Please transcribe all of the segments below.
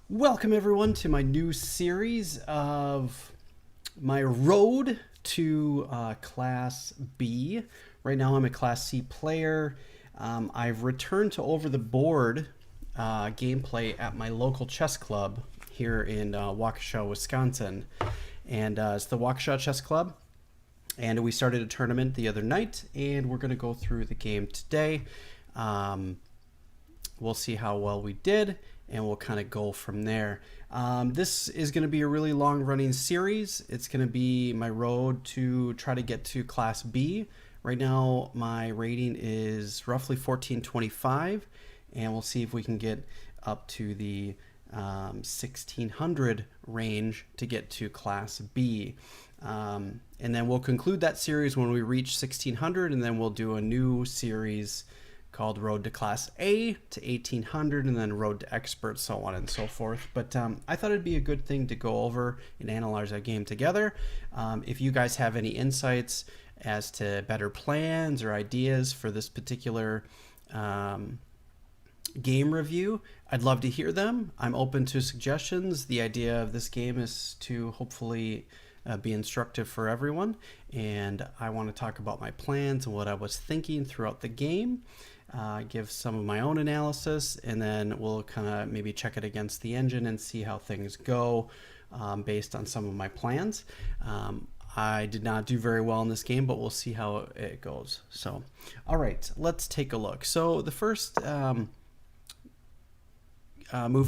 Welcome everyone to my new series of my road to Class B. Right now I'm a Class C player. I've returned to over the board gameplay at my local chess club here in Waukesha, Wisconsin. And it's the Waukesha Chess Club. And we started a tournament the other night, and we're going to go through the game today. We'll see how well we did, and we'll kind of go from there. This is going to be a really long running series. It's going to be my road to try to get to Class B. Right now, my rating is roughly 1425, and we'll see if we can get up to the 1600 range to get to Class B. And then we'll conclude that series when we reach 1600, and then we'll do a new series called Road to Class A to 1800, and then Road to Expert, so on and so forth. But I thought it'd be a good thing to go over and analyze that game together. If you guys have any insights as to better plans or ideas for this particular game review, I'd love to hear them. I'm open to suggestions. The idea of this game is to hopefully be instructive for everyone, and I want to talk about my plans and what I was thinking throughout the game, give some of my own analysis, and then we'll kind of maybe check it against the engine and see how things go based on some of my plans. I did not do very well in this game, but we'll see how it goes. So, all right, let's take a look. So the first move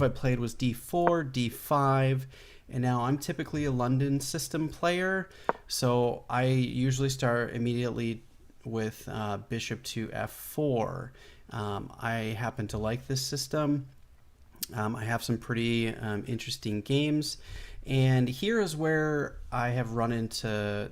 I played was d4, d5, and now I'm typically a London system player, so I usually start immediately with bishop to f4. I happen to like this system. I have some pretty interesting games, and here is where I have run into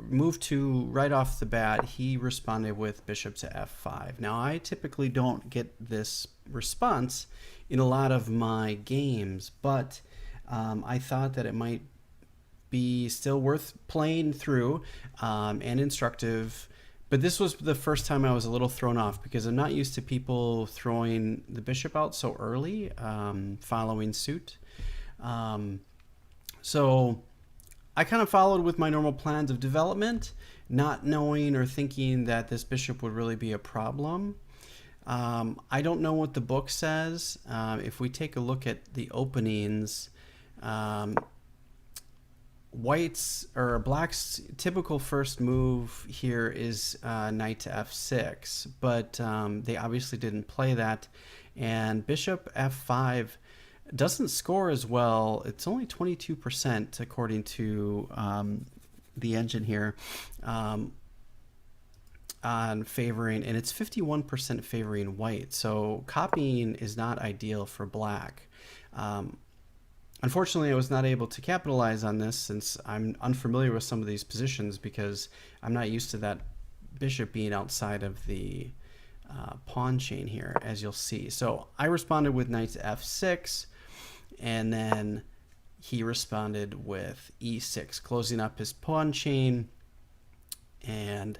move to right off the bat. He responded with bishop to f5. Now I typically don't get this response in a lot of my games, but I thought that it might be still worth playing through and instructive. But this was the first time I was a little thrown off because I'm not used to people throwing the bishop out so early, following suit. So I kind of followed with my normal plans of development, not knowing or thinking that this bishop would really be a problem. I don't know what the book says. If we take a look at the openings, white's or black's typical first move here is knight to f6, but they obviously didn't play that, and bishop f5 doesn't score as well. It's only 22% according to the engine here on favoring, and it's 51% favoring white, so copying is not ideal for black. Unfortunately, I was not able to capitalize on this since I'm unfamiliar with some of these positions because I'm not used to that bishop being outside of the pawn chain here, as you'll see. So I responded with knight to f6, and then he responded with e6, closing up his pawn chain, and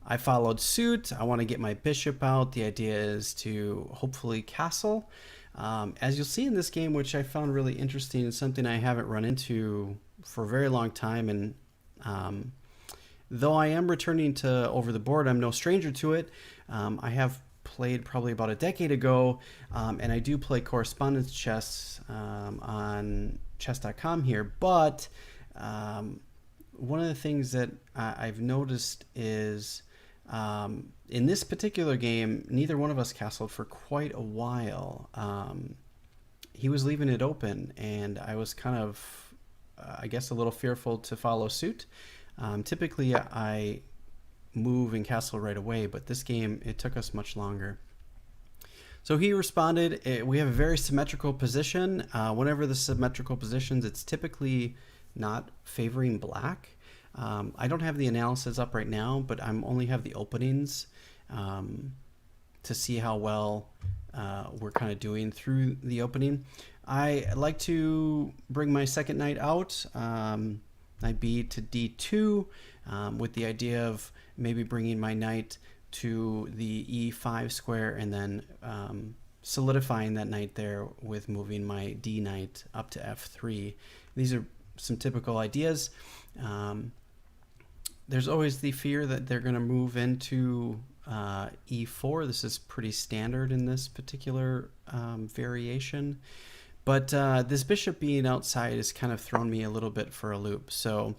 I followed suit. I want to get my bishop out. The idea is to hopefully castle. As you'll see in this game, which I found really interesting and something I haven't run into for a very long time, and though I am returning to over the board, I'm no stranger to it. I have played probably about a decade ago, and I do play correspondence chess on chess.com here, but one of the things that I've noticed is in this particular game, neither one of us castled for quite a while. He was leaving it open, and I was kind of, I guess, a little fearful to follow suit. Typically, I move and castle right away, but this game, it took us much longer. So he responded. We have a very symmetrical position. Whenever the symmetrical positions, it's typically not favoring black. I don't have the analysis up right now, but I'm only have the openings to see how well we're kind of doing through the opening. I like to bring my second knight out, knight b to d2, with the idea of maybe bringing my knight to the e5 square and then solidifying that knight there with moving my D knight up to F3. These are some typical ideas. There's always the fear that they're going to move into E4. This is pretty standard in this particular variation. But this bishop being outside has kind of thrown me a little bit for a loop. So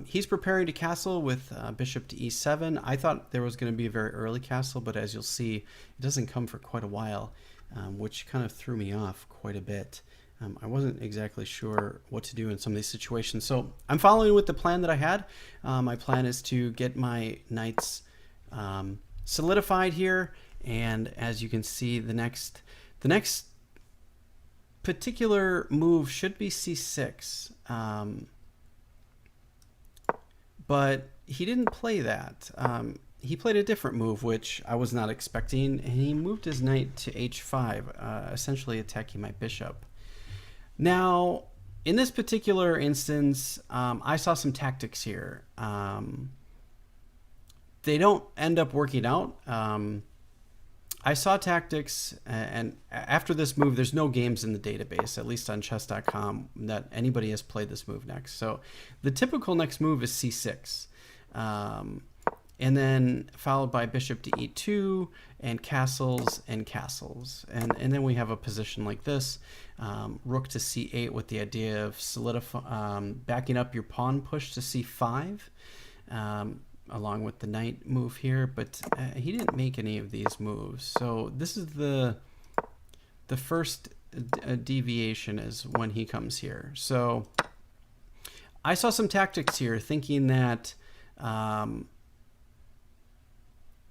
he's preparing to castle with bishop to E7. I thought there was going to be a very early castle, but as you'll see, it doesn't come for quite a while, which kind of threw me off quite a bit. I wasn't exactly sure what to do in some of these situations. So I'm following with the plan that I had. My plan is to get my knights solidified here. And as you can see, the next particular move should be C6. But he didn't play that. He played a different move, which I was not expecting, and he moved his knight to H5, essentially attacking my bishop. Now, in this particular instance, I saw some tactics here. They don't end up working out. I saw tactics, and after this move, there's no games in the database, at least on chess.com, that anybody has played this move next. So the typical next move is C6. And then followed by bishop to E2 and castles and castles. And then we have a position like this, rook to C8 with the idea of backing up your pawn push to C5, along with the knight move here. But he didn't make any of these moves. So this is the first deviation is when he comes here. So I saw some tactics here thinking that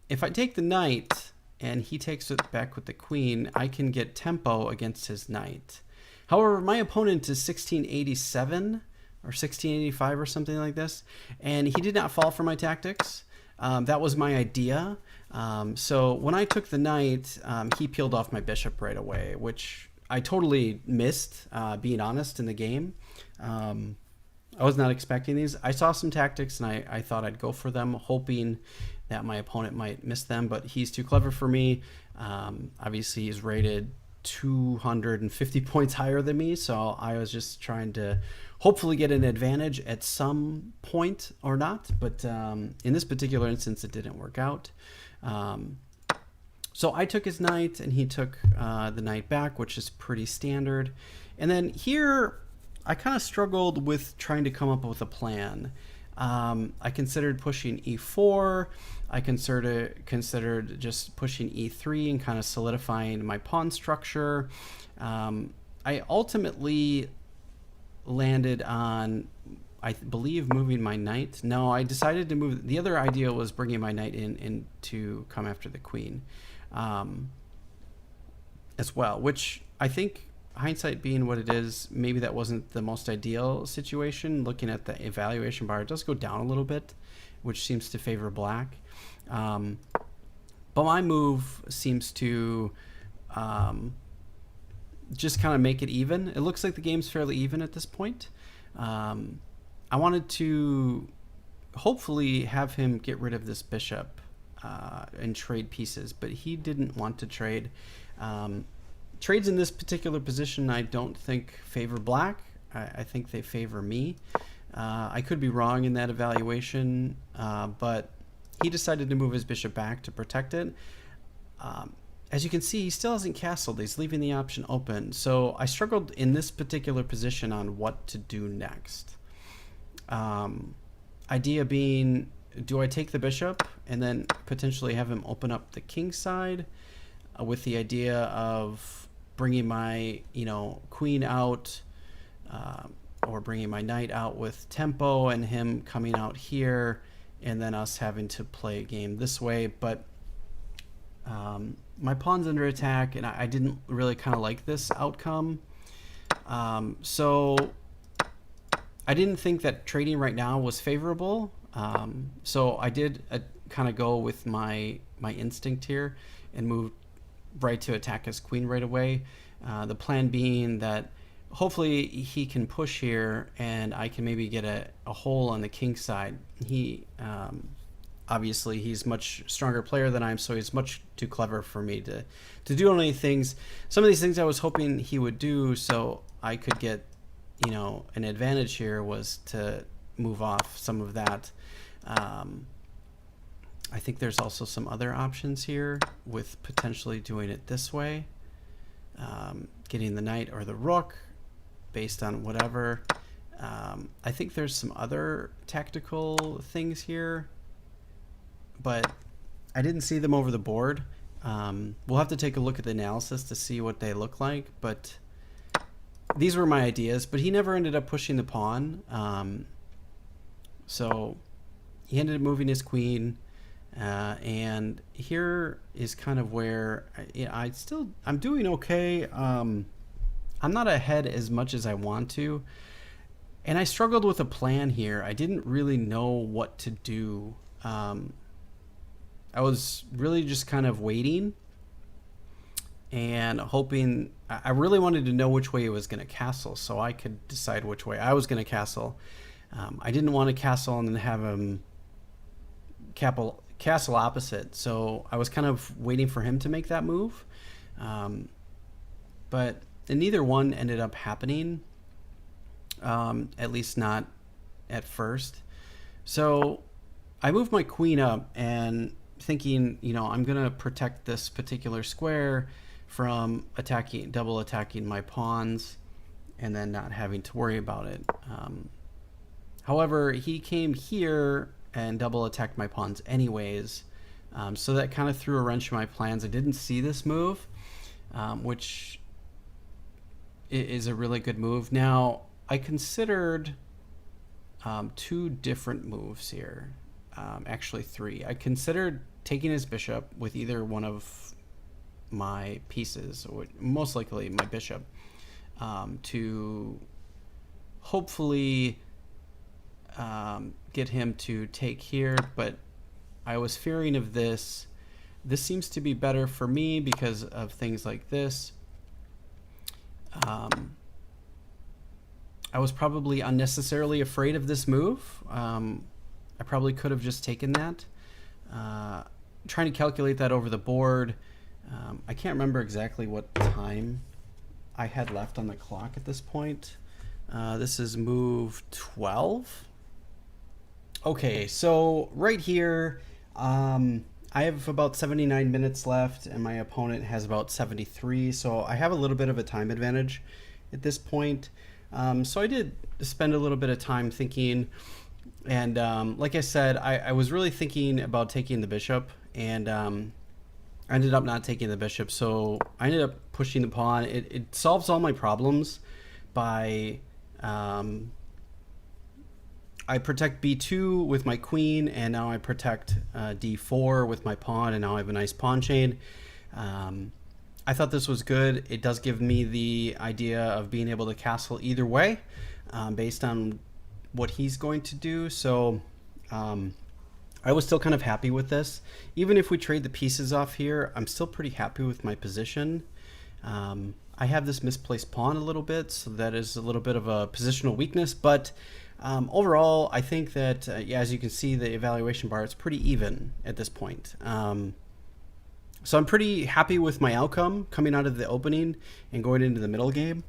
if I take the knight and he takes it back with the queen, I can get tempo against his knight. However, my opponent is 1687 or 1685 or something like this, and he did not fall for my tactics. That was my idea. So when I took the knight, he peeled off my bishop right away, which I totally missed, being honest, in the game. I was not expecting these. I saw some tactics, and I thought I'd go for them, hoping that my opponent might miss them, but he's too clever for me. Obviously, he's rated 250 points higher than me, so I was just trying to hopefully get an advantage at some point or not, but in this particular instance, it didn't work out. So I took his knight, and he took the knight back, which is pretty standard. And then here, I kind of struggled with trying to come up with a plan. I considered pushing E4. I considered just pushing E3 and kind of solidifying my pawn structure. I ultimately landed on, I believe, moving my knight. No, I decided to move. The other idea was bringing my knight in to come after the queen as well, which I think, hindsight being what it is, maybe that wasn't the most ideal situation. Looking at the evaluation bar, it does go down a little bit, which seems to favor black. But my move seems to just kind of make it even. It looks like the game's fairly even at this point. I wanted to hopefully have him get rid of this bishop and trade pieces, but he didn't want to trade. Trades in this particular position I don't think favor black. I think they favor me. I could be wrong in that evaluation, but he decided to move his bishop back to protect it. As you can see, he still hasn't castled. He's leaving the option open. So I struggled in this particular position on what to do next. Idea being, do I take the bishop and then potentially have him open up the king side with the idea of bringing my queen out, or bringing my knight out with tempo and him coming out here, and then us having to play a game this way. But my pawn's under attack, and I didn't really kind of like this outcome. So I didn't think that trading right now was favorable. So I did kind of go with my instinct here and move right to attack his queen right away. The plan being that hopefully he can push here and I can maybe get a hole on the king side. He obviously he's much stronger player than I am, so he's much too clever for me to do any things. Some of these things I was hoping he would do so I could get, an advantage here, was to move off some of that. I think there's also some other options here with potentially doing it this way, getting the knight or the rook based on whatever. I think there's some other tactical things here, but I didn't see them over the board. We'll have to take a look at the analysis to see what they look like, but these were my ideas. But he never ended up pushing the pawn, so he ended up moving his queen, and here is kind of where I'm doing okay. I'm not ahead as much as I want to, and I struggled with a plan here. I didn't really know what to do. I was really just kind of waiting and hoping. I really wanted to know which way it was going to castle so I could decide which way I was going to castle. I didn't want to castle and then have him castle opposite, so I was kind of waiting for him to make that move. But neither one ended up happening, at least not at first. So I moved my queen up and thinking, I'm going to protect this particular square from double attacking my pawns and then not having to worry about it. However, he came here and double attacked my pawns anyways. So that kind of threw a wrench in my plans. I didn't see this move, which is a really good move. Now, I considered two different moves here. Actually, three. I considered taking his bishop with either one of my pieces, or most likely my bishop, to hopefully get him to take here, but I was fearing of this. This seems to be better for me because of things like this. I was probably unnecessarily afraid of this move. I probably could have just taken that. Trying to calculate that over the board. I can't remember exactly what time I had left on the clock at this point. This is move 12. Okay, so right here, I have about 79 minutes left and my opponent has about 73, so I have a little bit of a time advantage at this point. So I did spend a little bit of time thinking, and like I said, I was really thinking about taking the bishop, and I ended up not taking the bishop, so I ended up pushing the pawn. It solves all my problems by I protect b2 with my queen, and now I protect d4 with my pawn, and now I have a nice pawn chain. I thought this was good. It does give me the idea of being able to castle either way based on what he's going to do. So I was still kind of happy with this. Even if we trade the pieces off here, I'm still pretty happy with my position. I have this misplaced pawn a little bit, so that is a little bit of a positional weakness, but overall, I think that, as you can see, the evaluation bar, it's pretty even at this point. So I'm pretty happy with my outcome coming out of the opening and going into the middle game.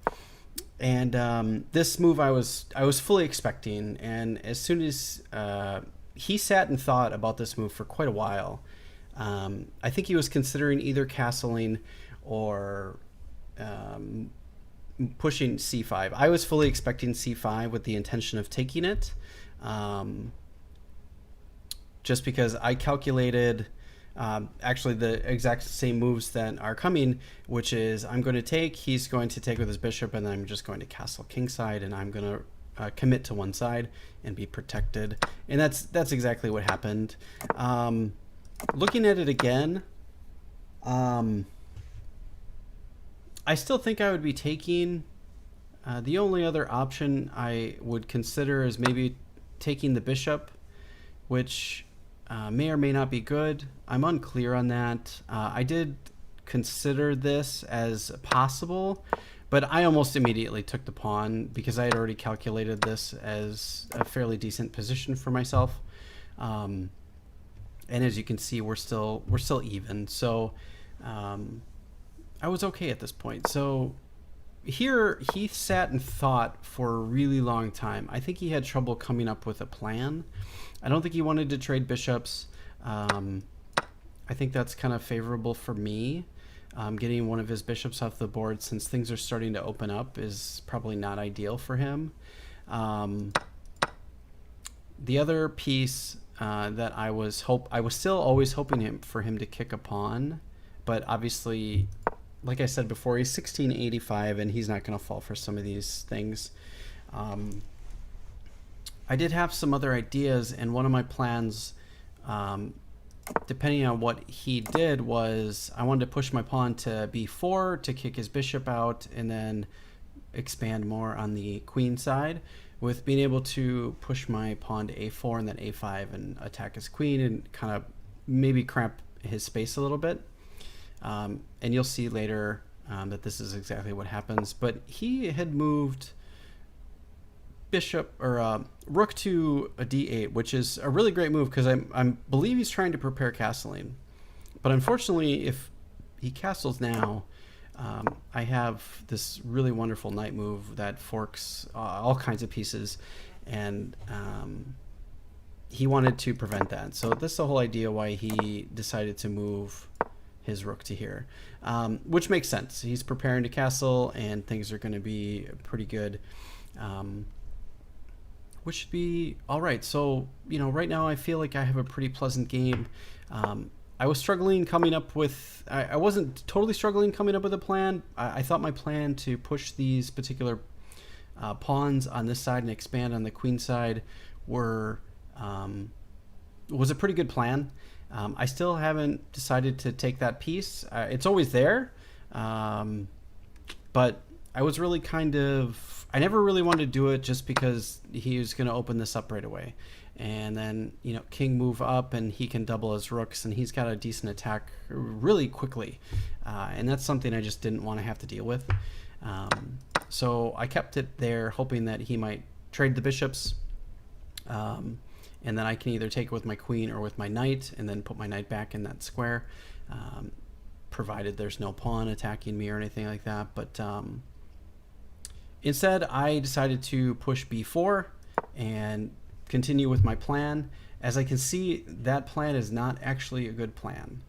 And this move I was fully expecting, and as soon as he sat and thought about this move for quite a while, I think he was considering either castling or pushing c5. I was fully expecting c5 with the intention of taking it, just because I calculated actually the exact same moves that are coming, which is I'm going to take, he's going to take with his bishop, and then I'm just going to castle kingside, and I'm going to commit to one side and be protected. And that's exactly what happened. Looking at it again, I still think I would be taking. The only other option I would consider is maybe taking the bishop, which may or may not be good. I'm unclear on that. I did consider this as possible, but I almost immediately took the pawn because I had already calculated this as a fairly decent position for myself. and as you can see, we're still even. So I was okay at this point. So here he sat and thought for a really long time. I think he had trouble coming up with a plan. I don't think he wanted to trade bishops. I think that's kind of favorable for me. Getting one of his bishops off the board since things are starting to open up is probably not ideal for him. The other piece that I was still always hoping for him to kick a pawn, but obviously, like I said before, he's 1685 and he's not going to fall for some of these things. I did have some other ideas, and one of my plans, depending on what he did, was I wanted to push my pawn to b4 to kick his bishop out and then expand more on the queen side, with being able to push my pawn to a4 and then a5 and attack his queen and kind of maybe cramp his space a little bit. And you'll see later that this is exactly what happens. But he had moved bishop or rook to a d8, which is a really great move because I believe he's trying to prepare castling. But unfortunately, if he castles now, I have this really wonderful knight move that forks all kinds of pieces, and he wanted to prevent that. So that's the whole idea why he decided to move his rook to here, which makes sense. He's preparing to castle and things are going to be pretty good, which should be all right. So, you know, right now I feel like I have a pretty pleasant game. I was struggling coming up with, I wasn't totally struggling coming up with a plan. I thought my plan to push these particular pawns on this side and expand on the queen side was a pretty good plan. I still haven't decided to take that piece. It's always there, but I was really I never really wanted to do it just because he was going to open this up right away. And then, you know, king move up and he can double his rooks and he's got a decent attack really quickly. And that's something I just didn't want to have to deal with. So I kept it there hoping that he might trade the bishops. And then I can either take it with my queen or with my knight and then put my knight back in that square, provided there's no pawn attacking me or anything like that. But instead, I decided to push b4 and continue with my plan. As I can see, that plan is not actually a good plan.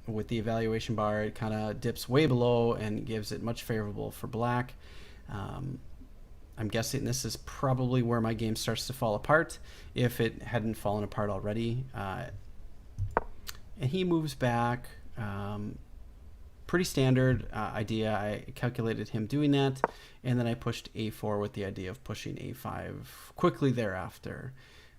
With the evaluation bar, it kind of dips way below and gives it much favorable for black. I'm guessing this is probably where my game starts to fall apart, if it hadn't fallen apart already. And he moves back. Pretty standard idea. I calculated him doing that, and then I pushed a4 with the idea of pushing a5 quickly thereafter.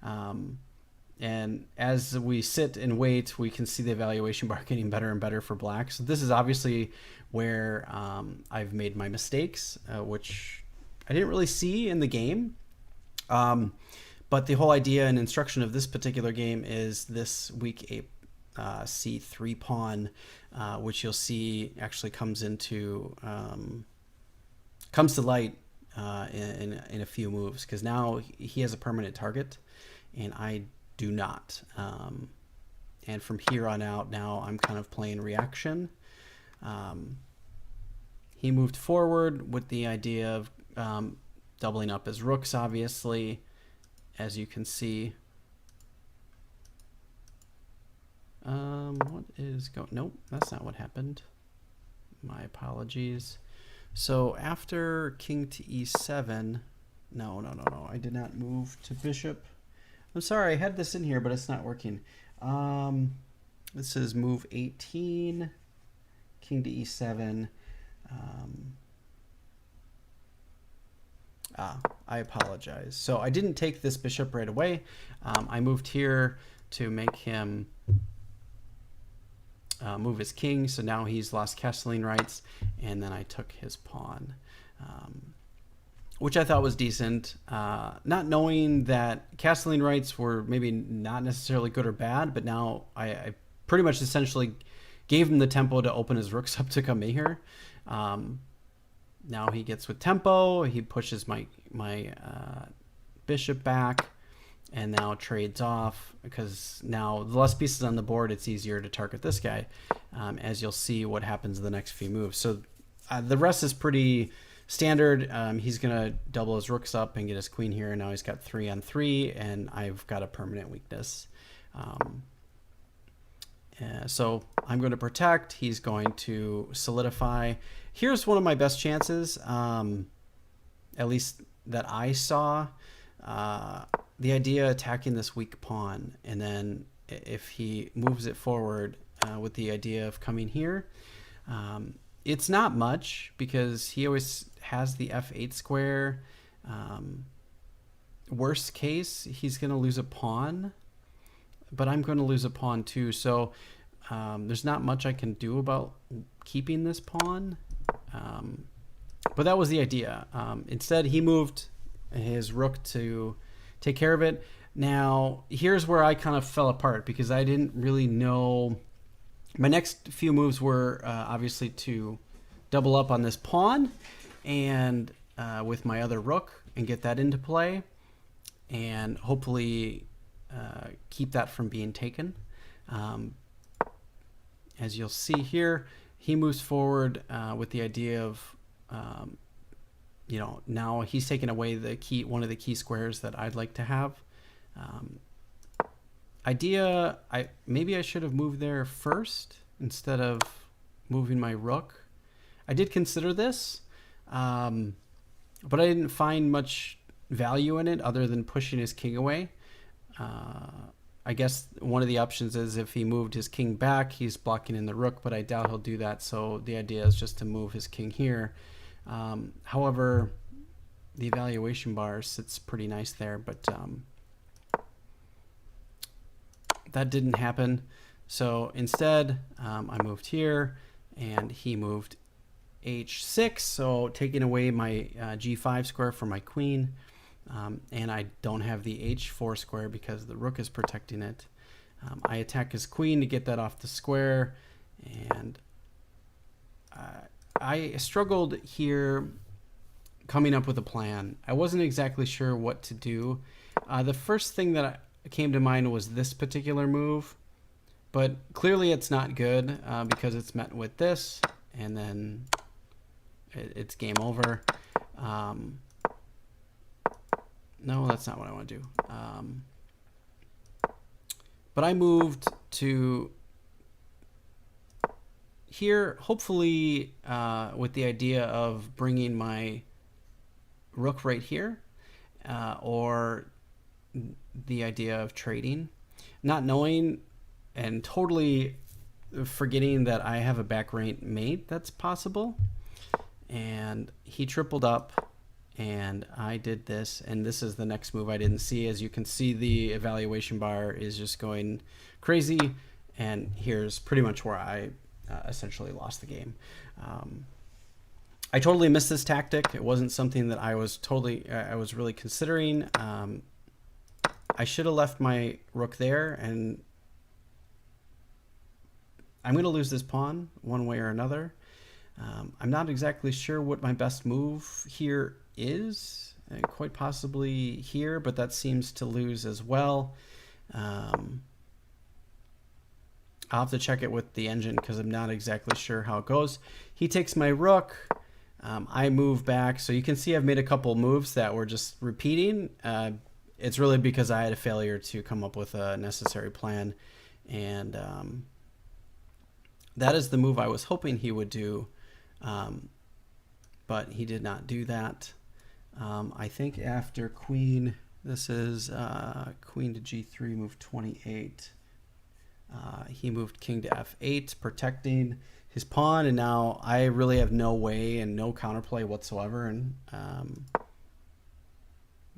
And as we sit and wait, we can see the evaluation bar getting better and better for black. So this is obviously where I've made my mistakes, which I didn't really see in the game. But the whole idea and instruction of this particular game is this weak c3 pawn, which you'll see actually comes to light in a few moves, because now he has a permanent target and I do not. And from here on out, now I'm kind of playing reaction. He moved forward with the idea of doubling up his rooks, obviously, as you can see. What is going? Nope, that's not what happened. My apologies. So after king to e7, no, I did not move to bishop. I'm sorry, I had this in here, but it's not working. This is move 18, king to e7. I apologize. So I didn't take this bishop right away. I moved here to make him move his king, so now he's lost castling rights, and then I took his pawn, which I thought was decent, not knowing that castling rights were maybe not necessarily good or bad, but now I pretty much essentially gave him the tempo to open his rooks up to come in here. Now he gets with tempo, he pushes my bishop back, and now trades off, because now the less pieces on the board, it's easier to target this guy, as you'll see what happens in the next few moves. So the rest is pretty standard. He's going to double his rooks up and get his queen here. Now he's got 3 on 3, and I've got a permanent weakness. So I'm going to protect. He's going to solidify. Here's one of my best chances, at least that I saw. The idea attacking this weak pawn, and then if he moves it forward with the idea of coming here, it's not much because he always has the f8 square. Worst case, he's going to lose a pawn, but I'm going to lose a pawn too. So there's not much I can do about keeping this pawn. But that was the idea. Instead, he moved his rook to take care of it. Now, here's where I kind of fell apart because I didn't really know. My next few moves were obviously to double up on this pawn and with my other rook and get that into play and hopefully keep that from being taken. As you'll see here, he moves forward with the idea of now he's taken away one of the key squares that I'd like to have. Maybe I should have moved there first instead of moving my rook. I did consider this, but I didn't find much value in it other than pushing his king away. I guess one of the options is if he moved his king back, he's blocking in the rook, but I doubt he'll do that. So the idea is just to move his king here. However, the evaluation bar sits pretty nice there, but that didn't happen. So instead, I moved here and he moved h6, so taking away my g5 square for my queen. And I don't have the h4 square because the rook is protecting it. I attack his queen to get that off the square, and I struggled here coming up with a plan. I wasn't exactly sure what to do. The first thing that came to mind was this particular move, but clearly it's not good because it's met with this, and then it's game over. No, that's not what I want to do. But I moved to here, hopefully with the idea of bringing my rook right here, or the idea of trading, not knowing and totally forgetting that I have a back rank mate that's possible. And he tripled up, and I did this, and this is the next move I didn't see. As you can see, the evaluation bar is just going crazy, and here's pretty much where I essentially lost the game. I totally missed this tactic. It wasn't something that I was really considering. I should have left my rook there, and I'm going to lose this pawn one way or another. I'm not exactly sure what my best move here is, quite possibly here, but that seems to lose as well. I'll have to check it with the engine because I'm not exactly sure how it goes. He takes my rook. I move back. So you can see I've made a couple moves that were just repeating. It's really because I had a failure to come up with a necessary plan. And that is the move I was hoping he would do. But he did not do that. I think after queen, this is queen to g3, move 28. He moved king to f8, protecting his pawn, and now I really have no way and no counterplay whatsoever, and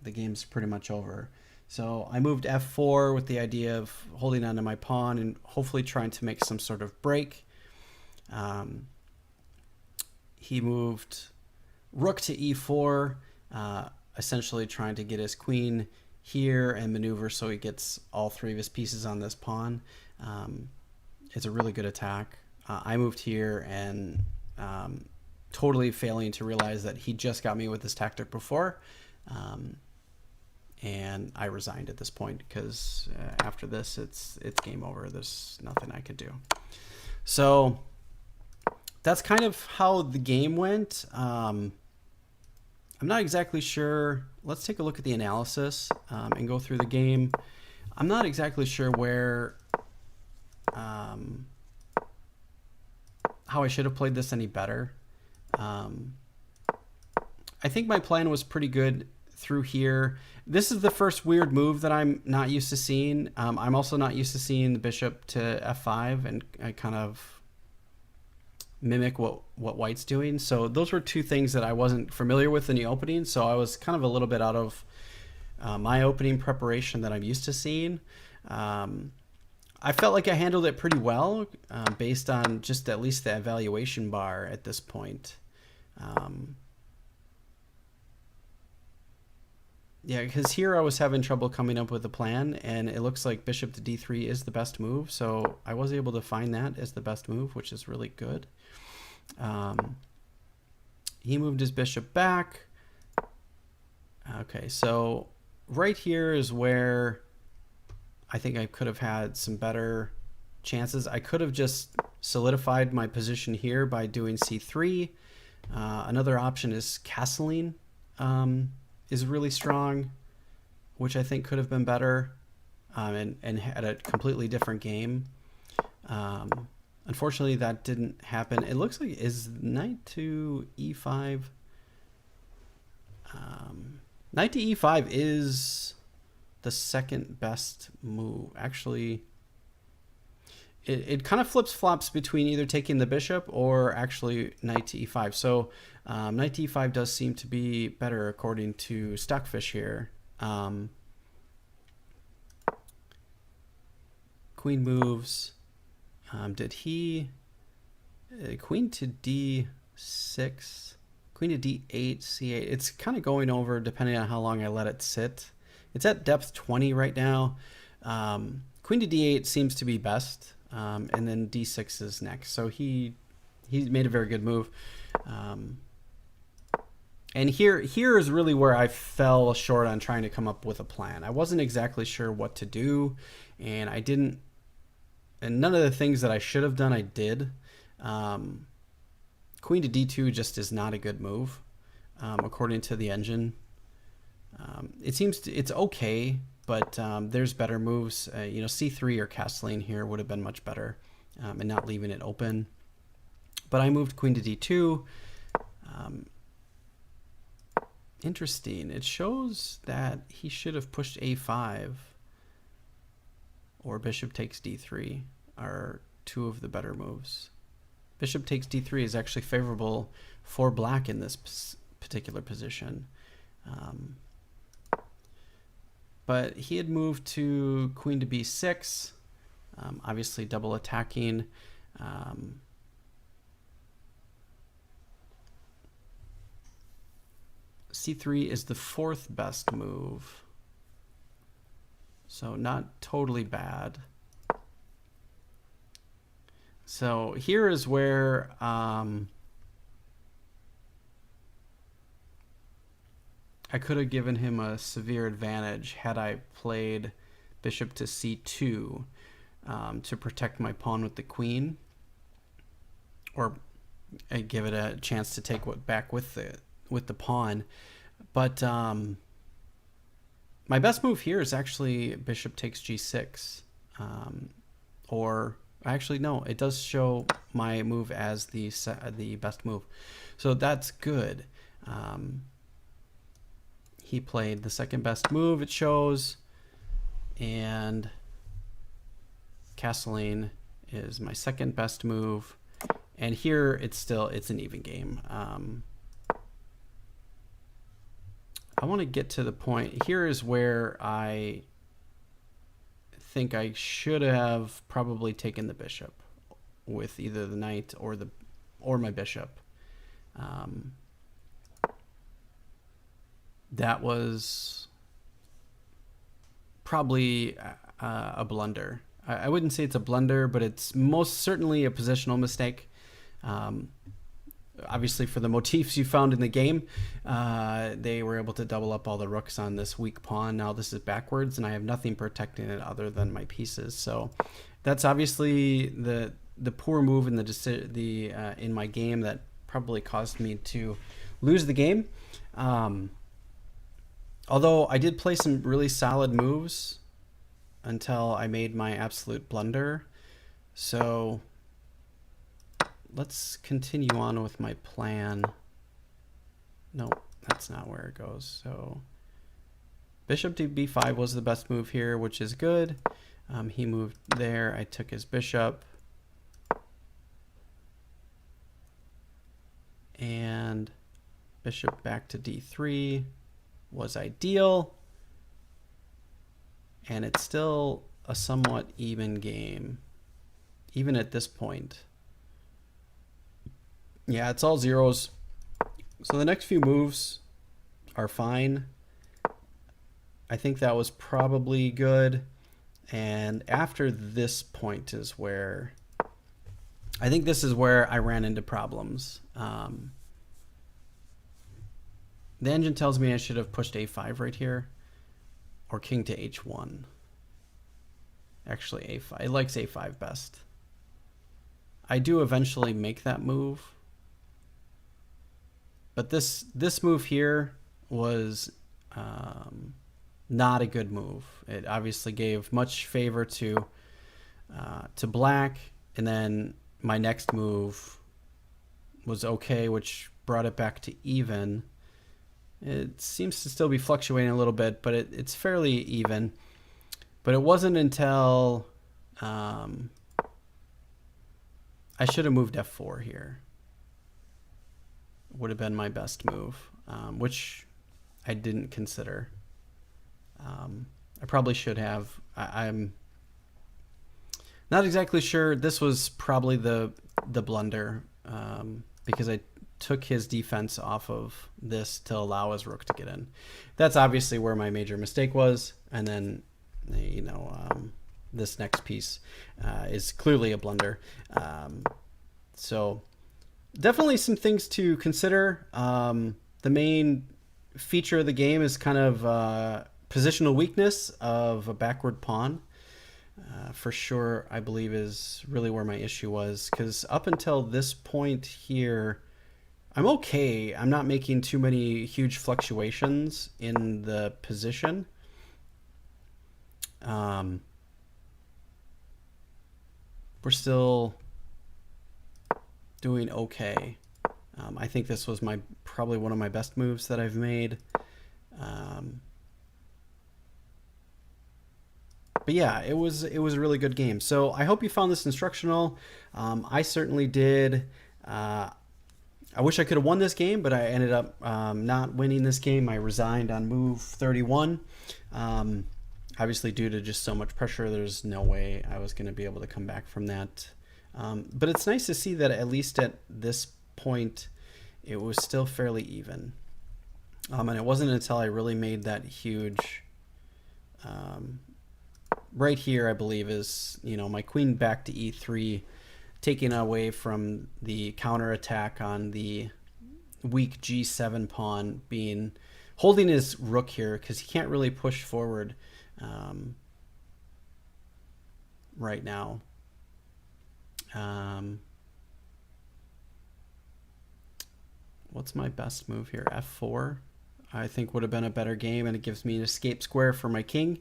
the game's pretty much over. So I moved f4 with the idea of holding onto my pawn and hopefully trying to make some sort of break. He moved rook to e4, essentially trying to get his queen here and maneuver so he gets all three of his pieces on this pawn. It's a really good attack. I moved here and totally failing to realize that he just got me with this tactic before. and I resigned at this point because after this, it's game over. There's nothing I could do. So that's kind of how the game went. I'm not exactly sure. Let's take a look at the analysis and go through the game. I'm not exactly sure where, how I should have played this any better. I think my plan was pretty good through here. This is the first weird move that I'm not used to seeing. I'm also not used to seeing the bishop to f5 and I kind of mimic what white's doing. So those were two things that I wasn't familiar with in the opening. So I was kind of a little bit out of my opening preparation that I'm used to seeing. I felt like I handled it pretty well based on just at least the evaluation bar at this point. Yeah, because here I was having trouble coming up with a plan, and it looks like bishop to d3 is the best move. So I was able to find that as the best move, which is really good. He moved his bishop back. Okay, so right here is where I think I could have had some better chances. I could have just solidified my position here by doing c3. Another option is castling. Is really strong, which I think could have been better and had a completely different game. Unfortunately, that didn't happen. It looks like is knight to e5. Knight to e5 is the second best move. Actually, it kind of flips-flops between either taking the bishop or actually knight to e5. So knight to e5 does seem to be better according to Stockfish here. Queen moves. Did he... queen to d6, queen to d8, c8. It's kind of going over depending on how long I let it sit. It's at depth 20 right now. Queen to d8 seems to be best. And then d6 is next. So he made a very good move. And here is really where I fell short on trying to come up with a plan. I wasn't exactly sure what to do, and I didn't, and none of the things that I should have done I did. Queen to d2 just is not a good move, according to the engine. It seems it's okay, but there's better moves. You know, c3 or castling here would have been much better, and not leaving it open. But I moved queen to d2. Interesting. It shows that he should have pushed a5 or bishop takes d3 are two of the better moves. Bishop takes d3 is actually favorable for black in this particular position. But he had moved to queen to b6, obviously double attacking. c3 is the fourth best move, so not totally bad. So here is where I could have given him a severe advantage had I played bishop to c2 to protect my pawn with the queen, or give it a chance to take back with the pawn. But my best move here is actually bishop takes g6, or actually no, it does show my move as the best move, so that's good. He played the second best move, it shows, and castling is my second best move, and here it's an even game. I want to get to the point. Here is where I think I should have probably taken the bishop with either the knight or my bishop. That was probably a blunder. I wouldn't say it's a blunder, but it's most certainly a positional mistake. obviously for the motifs you found in the game, they were able to double up all the rooks on this weak pawn. Now this is backwards, and I have nothing protecting it other than my pieces. So that's obviously the poor move in in my game that probably caused me to lose the game. Although I did play some really solid moves until I made my absolute blunder. So let's continue on with my plan. No, that's not where it goes. So bishop to b5 was the best move here, which is good. He moved there. I took his bishop. And bishop back to d3 was ideal. And it's still a somewhat even game, even at this point. Yeah, it's all zeros. So the next few moves are fine. I think that was probably good. And after this point is where, I think this is where I ran into problems. The engine tells me I should have pushed a5 right here, or king to h1. Actually, a5. It likes a5 best. I do eventually make that move, but this move here was not a good move. It obviously gave much favor to black, and then my next move was okay, which brought it back to even. It seems to still be fluctuating a little bit, but it's fairly even. But it wasn't until I should have moved f4 here. Would have been my best move, which I didn't consider. I probably should have. I'm not exactly sure. This was probably the blunder, because I took his defense off of this to allow his rook to get in. That's obviously where my major mistake was. And then, you know, this next piece is clearly a blunder. So definitely some things to consider. The main feature of the game is kind of positional weakness of a backward pawn. For sure, I believe is really where my issue was, because up until this point here, I'm okay. I'm not making too many huge fluctuations in the position. We're still doing okay. I think this was probably one of my best moves that I've made. But yeah, it was a really good game. So I hope you found this instructional. I certainly did. I wish I could have won this game, but I ended up not winning this game. I resigned on move 31. Obviously, due to just so much pressure, there's no way I was going to be able to come back from that. But it's nice to see that at least at this point, it was still fairly even. And it wasn't until I really made that huge... right here, I believe, is, you know, my queen back to e3, taking away from the counterattack on the weak g7 pawn, holding his rook here because he can't really push forward right now. What's my best move here? f4 I think would have been a better game, and it gives me an escape square for my king.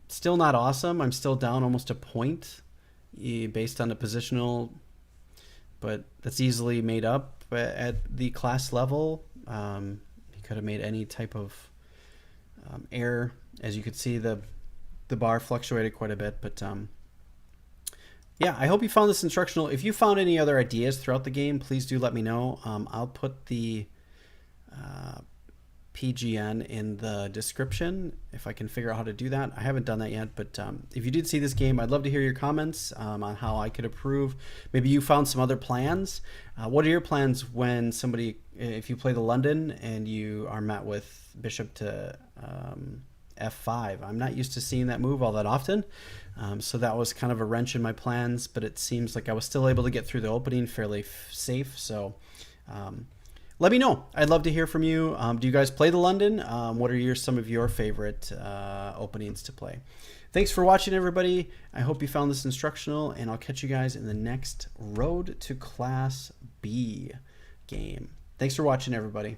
Still not awesome. I'm still down almost a point based on the positional, but that's easily made up at the class level. He could have made any type of error. As you could see, the bar fluctuated quite a bit, but yeah, I hope you found this instructional. If you found any other ideas throughout the game, please do let me know. I'll put the PGN in the description if I can figure out how to do that. I haven't done that yet, but if you did see this game, I'd love to hear your comments on how I could improve. Maybe you found some other plans. What are your plans when if you play the London and you are met with bishop to f5. I'm not used to seeing that move all that often, so that was kind of a wrench in my plans, but it seems like I was still able to get through the opening fairly safe. So let me know. I'd love to hear from you. Do you guys play the London? What are some of your favorite openings to play? Thanks for watching, everybody. I hope you found this instructional, and I'll catch you guys in the next Road to Class B game. Thanks for watching, everybody.